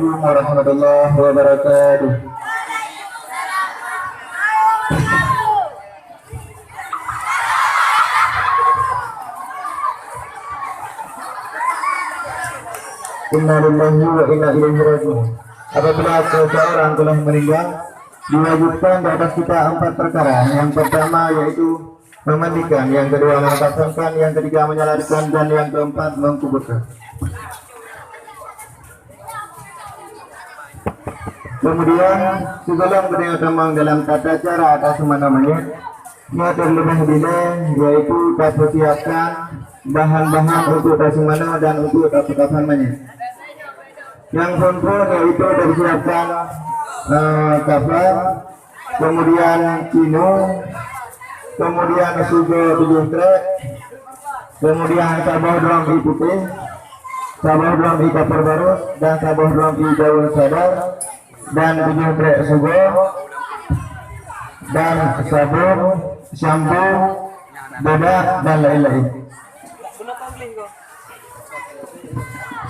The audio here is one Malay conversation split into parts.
Warahmatullahi wabarakatuh. Inna lillahi wa inna ilaihi raji'un. Apabila seseorang telah meninggal, diwajibkan di atas kita 4 perkara. Yang pertama yaitu memandikan, yang kedua mengkafankan, yang ketiga menyalatkan, dan yang keempat mengkuburkan. Kemudian sebelum beliau tambang dalam tata cara atas namanya, terlebih dulu yaitu persiapkan bahan-bahan untuk tasimana dan untuk kafannya. Yang sempurna yaitu persiapkan kafan, kemudian kino, kemudian sugo 7 trek, kemudian sabah drum putih, sabah drum kapur barus, dan sabah drum daun sadar, dan 7 trek sugo, dan sabun, shampoo, bedak, dan lain-lain.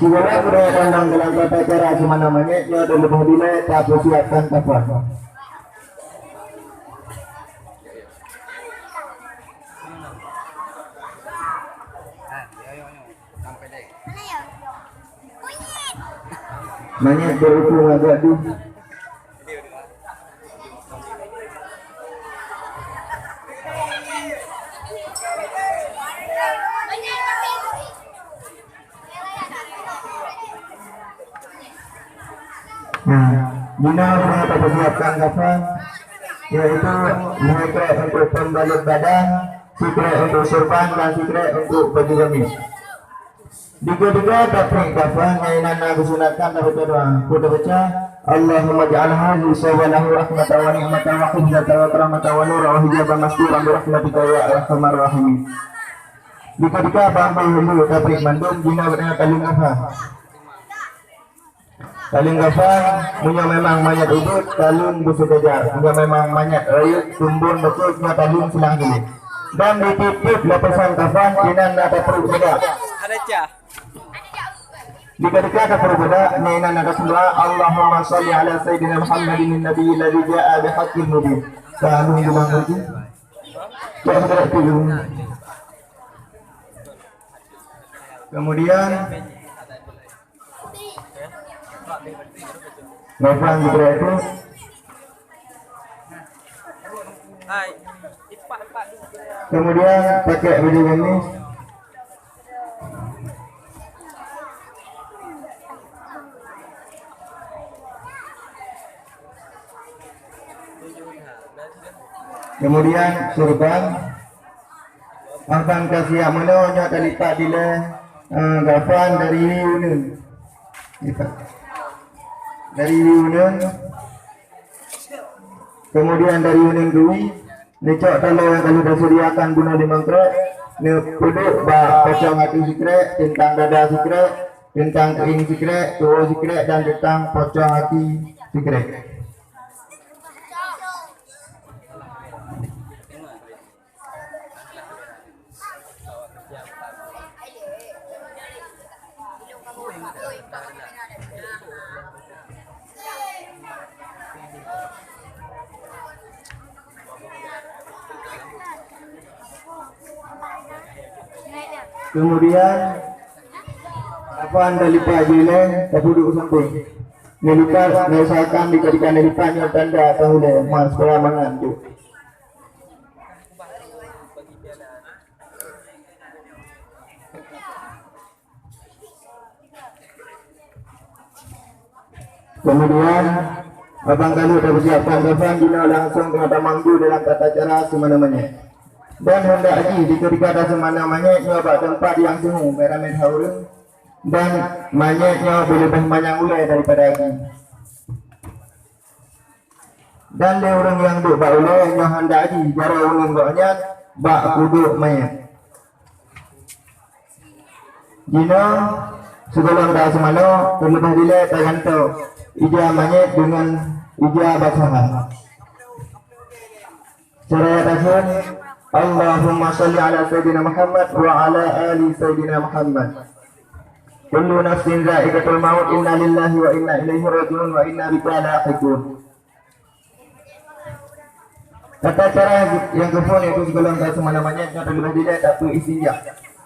Segala budaya kandang dalam tata cara semana-mana, dia terlebih dulu tak persiapkan kafan. Banyak berhubung agak di guna mereka persiapkan kafan, yaitu mereka untuk pembalut badan, sikre untuk surban, dan sikre untuk baju gamis. Tiga-tiga dapat kafan yang nana disunatkan dari doa. Kita baca Allahumma ja'alha lisawalahu rahmatan wa ni'matan wa hujjatan wa karamatan wa nura wa hijaban masturan bi rahmatika ya arhamar rahimin. Tiga-tiga bangsa dulu dapat mandum guna berdengan kalung kafan. Kalung kafan punya memang mayat udut, kalung busuk kejar, punya memang mayat rayut, tumbun betul, punya kalung silang gini. Dan ditutup lapisan kafan dengan nada perut bedak. Dikatakan ada berbeda, nainan ada semua. Allahumma salli ala Sayyidina Muhammadin Nabi alladhi ja'a bihaqqil mubin. Selalu bilang lagi. Jangan berat dulu. Kemudian Nofan juga itu. Kemudian pakai baju gamis. Kemudian surban. Akan kasih amanonya kalipat dile gafan dari Yunus. Dari Yunus. Kemudian dari Yunus Dwi. Necok kalau disediakan guna di mangkrak. Ne puduk ba pocong hati sikret, tentang dada sikret, tentang kering sikret, tua sikret, dan tentang pocong hati sikret. Kemudian apa anda lipat jile duduk samping nelipat misalkan dikatakan nelipatnya tanda tahu deh mas peramangan tu. Kemudian abang kalau dah bersiapkan kafan gila langsung kena manggu dalam tata cara semana-mana. Dan hendak lagi diketika ada semana-mana nyoba tempat yang semu beramai haurun, dan manyetnya lebih banyak ulai daripada lagi. Dan le orang yang duk bak ulai nyo hendak lagi cara ulun goknya bak kuduk mayat. Jino sebelum dah semana terlebih dile tergantung ijah manyet dengan ijah basahan. Cara tasun Allahumma salli ala Sayyidina Muhammad wa ala ali Sayyidina Muhammad. kullu nafsin dha'iqatul maut, inna lillahi wa inna ilaihi raji'un wa inna bika lahiqun. Tata cara yang kedua itu segala semana-mana yang terlebih dahulu tak istinja.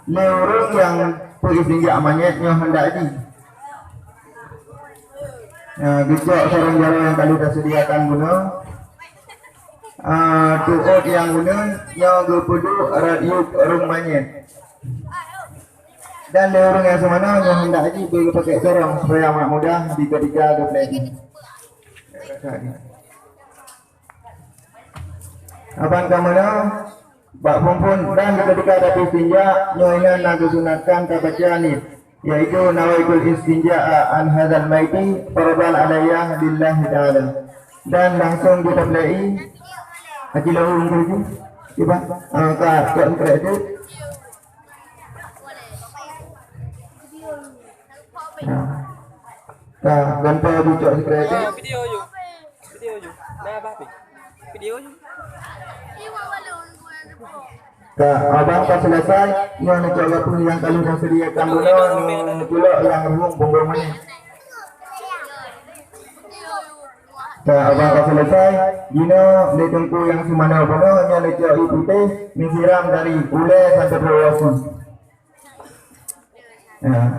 Lorong yang istinja manyetnya hendak di. Gejok sarang jalan yang kali tersediakan guna. Tuot yang guna yang gepudu radius orang manyet. Dan lorong yang semana yang hendak di boleh pakai corong supaya amat mudah di ketika geplek. Abang kamana bak pumpun dan ketika ada istinja nyoinan nak sunatkan kabaca ni yaitu nawaitul istinja an hadzal maiti faradan alayya billahi ta'ala, dan langsung kita play haji lahu ngurju iba ka kredit ka ganpa dicok kredit video you nah apa video you. Abang tak selesai yang nak jaga pun yang kali dah sediakan dulu pula yang rumah bonggol mana. Abang tak selesai gina le tengku yang semana bono nya le jauh putih menyiram dari ule sampai bawah.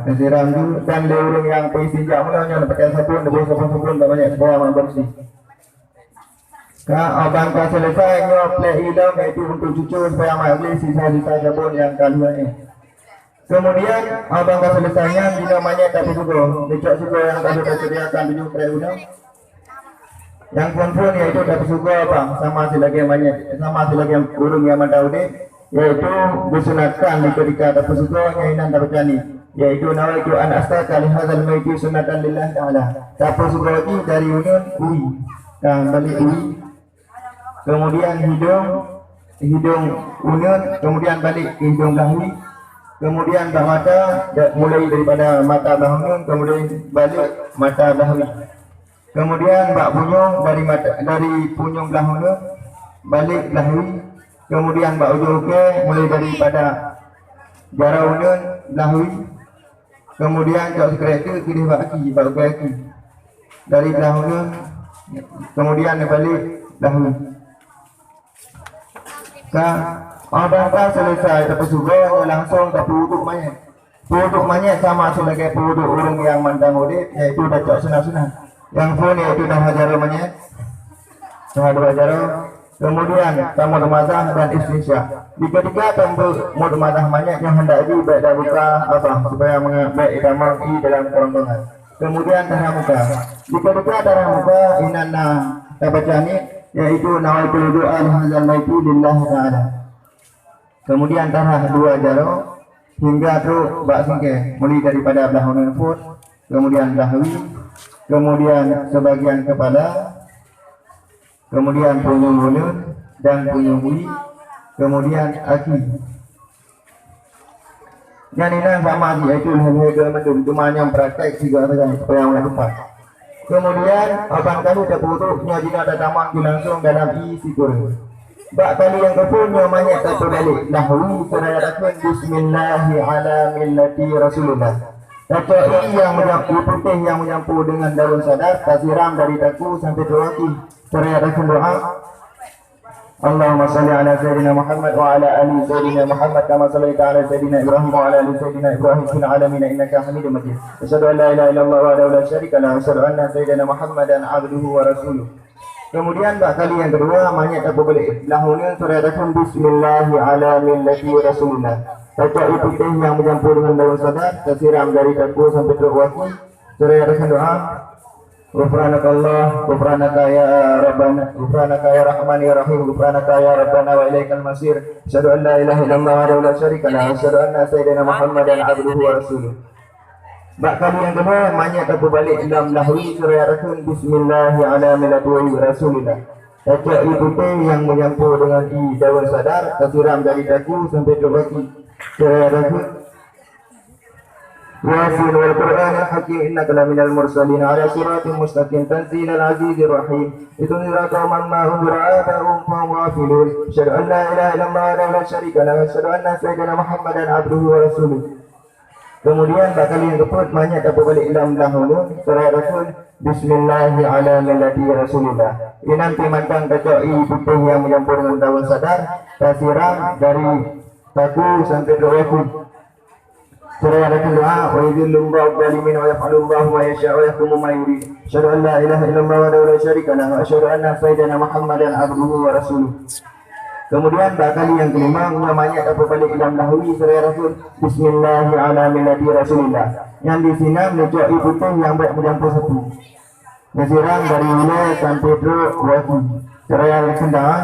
Menyiram tu dan le urang yang peistinja mana nya pakai sabun sabun banyak supaya bersih. Abang tak selesai play idam itu untuk cucu supaya amat beli sisa-sisa sabun yang kedua ni. Kemudian abang tak selesainya bila manyet tak juga lecok juga yang tadi tersediakan di play udang. Yang pun yaitu tak juga abang sama selagi manyet sama selagi burung yang mendaude yaitu disunatkan di ketika tak juga nyainan tak berjani yaitu nawaitu an astaka li hadzal maiti sunatan lillah ta'ala. Tak juga dari unun ui kan balik ui. Kemudian hidung unun, kemudian balik ke hidung dahi, kemudian bak mata mulai daripada mata bahunun, kemudian balik mata dahi, kemudian bak punyung dari punyung bahunun balik dahi, kemudian bak ujung ke mulai daripada jarau unun dahi, kemudian jauh sekret itu kiri bak kaki dari bahunun, kemudian balik dahi. Abang tak selesai tapi juga langsung ke puduk mayat sama sebagai puduk orang yang mandang udip yaitu dah cak sunat-sunat yang pun yaitu dah hajar mayat hajar kemudian tamu demazah dan istisya di ketika tamu demazah mayat yang hendak di baik dah buka apa supaya baik damang di dalam kerongkongan kemudian darah muka di ketika darah muka inana tabacani yaitu nawaitul doa hadzal maiti lillah ta'ala. Kemudian darah dua jaro hingga tu bak singke mulai daripada belahun foot, kemudian dahi, kemudian sebagian kepala, kemudian punyung mulut dan punyung uli, kemudian kaki. Yang ini sama yaitu hal-hal mendung cuma yang praktek juga supaya orang lupa. Kemudian abang kali tak putusnya jika ada tamang langsung dalam isi kurung. Bak kali yang kepunya banyak tak terbalik. Dahulu seraya rakun bismillahi ala millati rasulullah. Dato' yang menyapu putih yang menyapu dengan daun sadar tak dari daku sampai terwaki. Seraya rakun doa. Allahumma salli ala Sayyidina Muhammad wa ala ali Sayyidina Muhammad kama sallaita ala Sayyidina Ibrahim wa ala ali Sayyidina Ibrahim fil alamin innaka Hamidum Majid. Asyhadu an la ilaha illallah wa la syarika lahu, asyhadu anna Sayyidina Muhammadan abduhu wa rasuluh. Kemudian bak kali yang kedua mayat tak boleh lahunun surah rakam bismillahi ala millati rasulullah. Baca putih yang mencampur dengan daun sadar tersiram dari dagu sampai terwaki. Surah rakam doa Ghufranaka Allah, Ghufranaka ya Rabbana, Ghufranaka ya Rahman ya Rahim, Ghufranaka ya Rabbana wa ilaikal masir. Asyhadu an la ilaha illallah wa la syarika lahu, asyhadu anna sayyidina Muhammadan abduhu wa rasuluh. Bak kali yang kedua mayat tak berbalik dalam lahwi surah rakun bismillahi ala millati rasulillah. Baca putih yang menyampur dengan daun sadar tersiram dari dagu sampai terwaki. Surah rakun Yasin wal Qur'an al-Hakim innaka laminal mursalin ala siratin mustaqim tanzilal azizir rahim litunzira qauman ma hum bi'atahum qawm ghafilun asyhadu an la ilaha illallah wa la syarika lahu asyhadu anna sayyidina Muhammadan abduhu wa rasuluh. Kemudian bakal yang keput banyak dapat balik ilam dahulu surah Rasul Bismillahi ala millati Rasulillah. Ini nanti mantang kacoi putih yang menyampur dengan daun sadar kasiram dari taku sampai doaku. Surah Al-Doa wa yudhillullahu dhalimin wa yaf'alullahu ma yasha'u wa yahkumu ma yurid. Asyhadu an la ilaha illallah wa la syarika lahu wa asyhadu anna sayyidina Muhammadan abduhu wa rasuluh. Kemudian bakal yang kelima namanya dapat balik dalam dahulu surah Rasul Bismillahi ala millati Rasulillah. Yang di sini menunjuk putih yang baik mencampur satu. Nasirang dari wilayah sampai wati. Surah Al-Kendang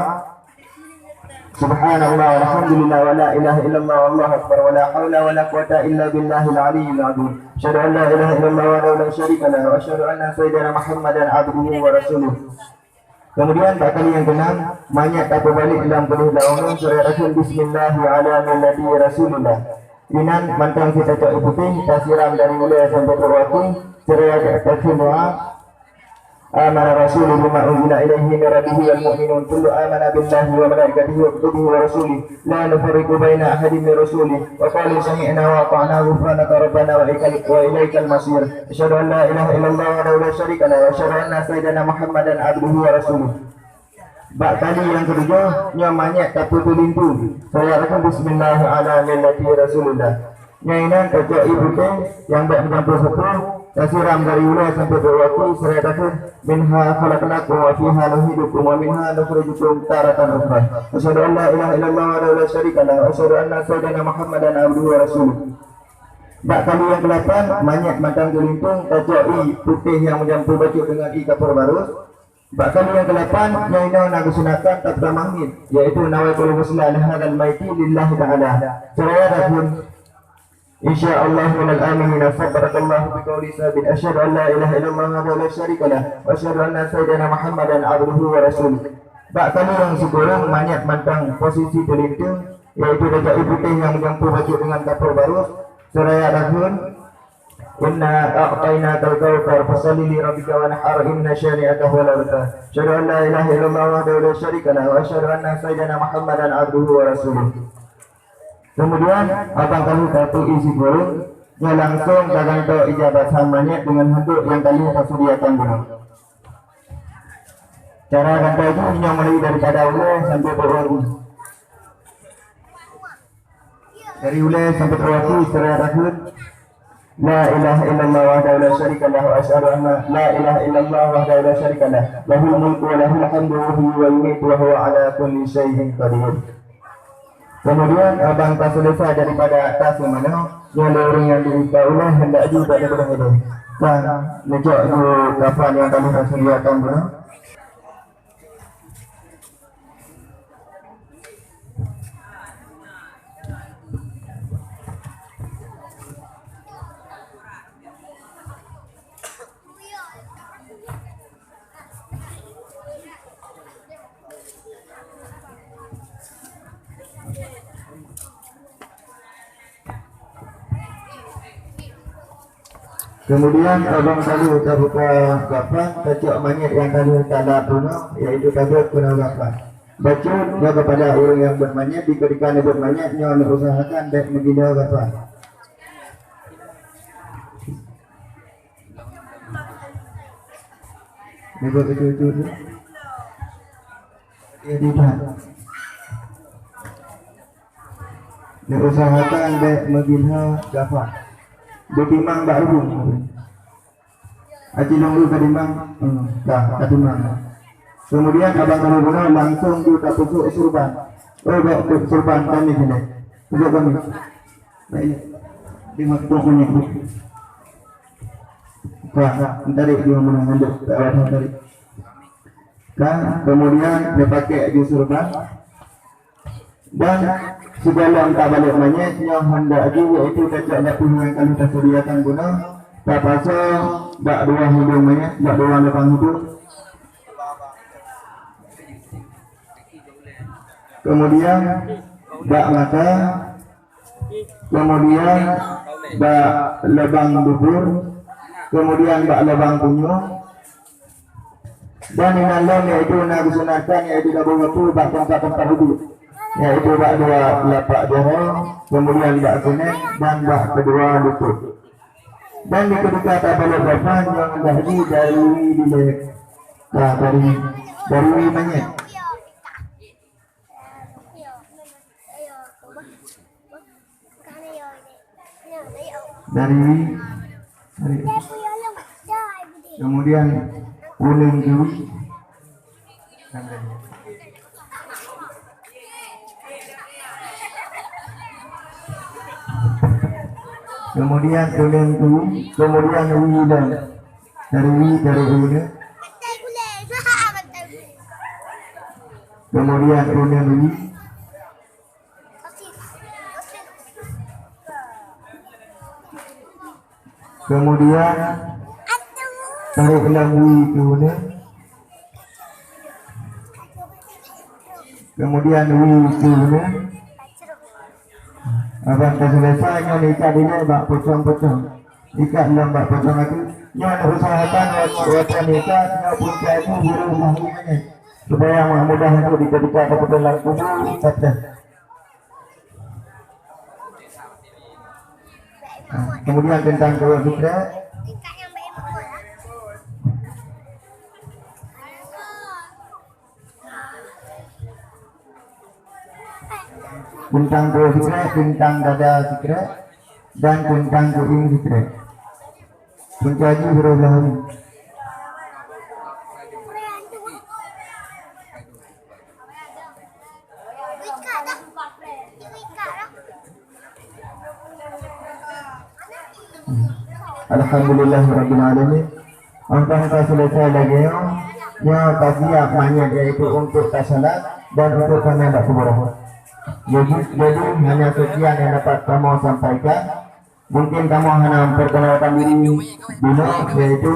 Subhanallah walhamdulillah wa la ilaha illallah wallahu akbar wa la hawla wa la quwata illa billahil aliyyil azim. Asyhadu an la ilaha illallah wa la syarika lahu wa asyhadu anna sayyidina Muhammadan abduhu wa rasuluh. Kemudian bakal yang keenam banyak dapat balik dalam penuh daungan surah Rasul Bismillahi ala millati Rasulillah. Inan mantang kita cak putih tasiram dari mulai sampai terwakil surah Al-Doa. Amana Rasulullah bima unzila ilaihi min rabbihi wal mu'minun kullu amana billahi wa malaikatihi wa kutubihi wa rusulihi la nufarriqu baina ahadin min rusulihi wa qalu sami'na wa ata'na ghufranaka rabbana wa ilaikal masir. Asyhadu an la ilaha illallah wa la syarika lahu wa asyhadu anna sayyidina Muhammadan abduhu wa rasuluh. Bak tadi yang ketujuh nyamanya taputu lintu. Saya akan bismillah ala millati Rasulillah. Nyainan kacau ibu yang baik mencampur satu kasiram dari wilayah sampai berwakil surah Rasul minha khalaqnakum wa fiha nuhidukum wa minha nukhrijukum taratan ukhra. Asyhadu an la ilaha illallah wa la syarika lahu wa asyhadu anna sayyidina Muhammadan abduhu wa rasuluh. Bak kali yang ke-8 banyak matang gelintung kacau putih yang mencampur baju dengan kapur barus. Bak kali yang ke-8 nyainan nak sunatan tak tamahid yaitu nawaitul muslim hadal maiti lillahi ta'ala. Surah Rasul Insyaallah minal aminin sabarakallahu biqauli sabit asyhadu an la ilaha illallah wa la syarika lah wa asyhadu anna sayyidina Muhammadan abduhu wa rasuluh. Bak kali yang sekurang banyak mantang posisi terlinting yaitu dekat putih yang mencampur baju dengan kapur barus surah Al-Rahman inna a'tayna al-kawthar fasalli li rabbika wanhar inna syani'aka huwal abtar. Asyhadu an la ilaha illallah wa la syarika lah wa asyhadu anna sayyidina Muhammadan abduhu wa rasuluh. Kemudian abang kali satu isi burung yang langsung dagang to ijabat samanya dengan handuk yang kali tersediakan dulu. Cara gantai itu yang mulai daripada ulai sampai berwakil. Dari ulai sampai berwakil surah Rasul La ilaha illallah wahdahu la syarika lahu wa asyhadu anna la ilaha illallah wahdahu la syarika lahu lahul mulku wa lahul hamdu wa huwa yumiitu wa huwa ala kulli syai'in qadir. Kemudian abang tak selesai daripada atas yang mana yang orang yang diulah hendak juga daripada itu dan nejak di kapal yang kami sediakan dulu. Kemudian abang tadi kita buka kapan kacau banyak yang tadi tanda puno yaitu kabut puno kapan. Baca dia kepada orang yang berbanyak diberikan yang berbanyak yang usahakan dan begini kapan. Nebak itu. Dia tidak. Diusahakan dan begini kapan. Betimang baru Aji nunggu kedimang dah kedimang. Kemudian abang kalau langsung kita pusuk surban. Surban kami sini. Pusuk kami. Baik. Di maktunya. Tarik dia menanganduk ke arah tarik. Kemudian dia pakai di surban. Dan segala yang tak balik banyak yang hendak juga itu kacak punya yang kali tersediakan guna tak pasal bak dua hidung banyak bak dua lapang hidung. Kemudian bak mata, kemudian bak lebang bubur, kemudian bak lebang punyung, dan yang lain yaitu nak disunatkan yaitu dabung itu bak tempat-tempat duduk. yaitu bak dua lapak joho, kemudian bak kuning dan bak kedua lutut. Dan di ketika tabalok depan yang tadi dari dilek, nah dari menyet. Dari kemudian kuning dulu, kemudian kuning dulu, kemudian widan dari kuning, kemudian kuning dulu, kemudian taruh lambu kuning, kemudian kuning. Abang selesainya ikat ini bak pocong-pocong, ikat lembak pocong itu. Yang usahakan wajah ikat yang punca itu biru mahlinya supaya mudah untuk diketika kebetulan tubuh saja. Kemudian tentang keluar fikra. Kuntang keluar fikra, kuntang dada fikra, dan kuntang kuing fikra. Kuncaji berulang. Alhamdulillahirrabbilalamin. Angka selesai lagi yang pasti maknanya yaitu untuk tasalat dan untuk kami tak seberapa. Jadi hanya sekian yang dapat kamu sampaikan. Mungkin kamu hanya memperkenalkan diri dulu, yaitu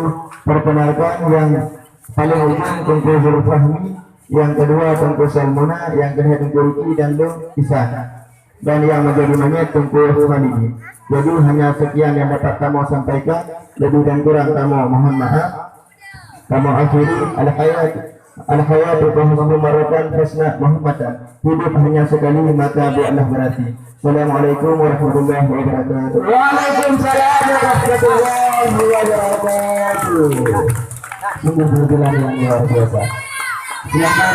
perkenalkan yang paling ujung Tengku Zulfahmi, yang kedua Tengku Salmona, yang ketiga Tengku Ruki dan Isan, dan yang menjadi monyet Tengku Ruhani. Jadi hanya sekian yang dapat kamu sampaikan, lebih dan kurang kamu mohon maaf. Kamu akhiri al-hayat husnul marakan hasna Muhammadan. Hidup hanya sekali maka buatlah berarti. Assalamualaikum warahmatullahi wabarakatuh. Waalaikumsalam warahmatullahi wabarakatuh. Sungguh berjalan yang luar biasa. Silakan.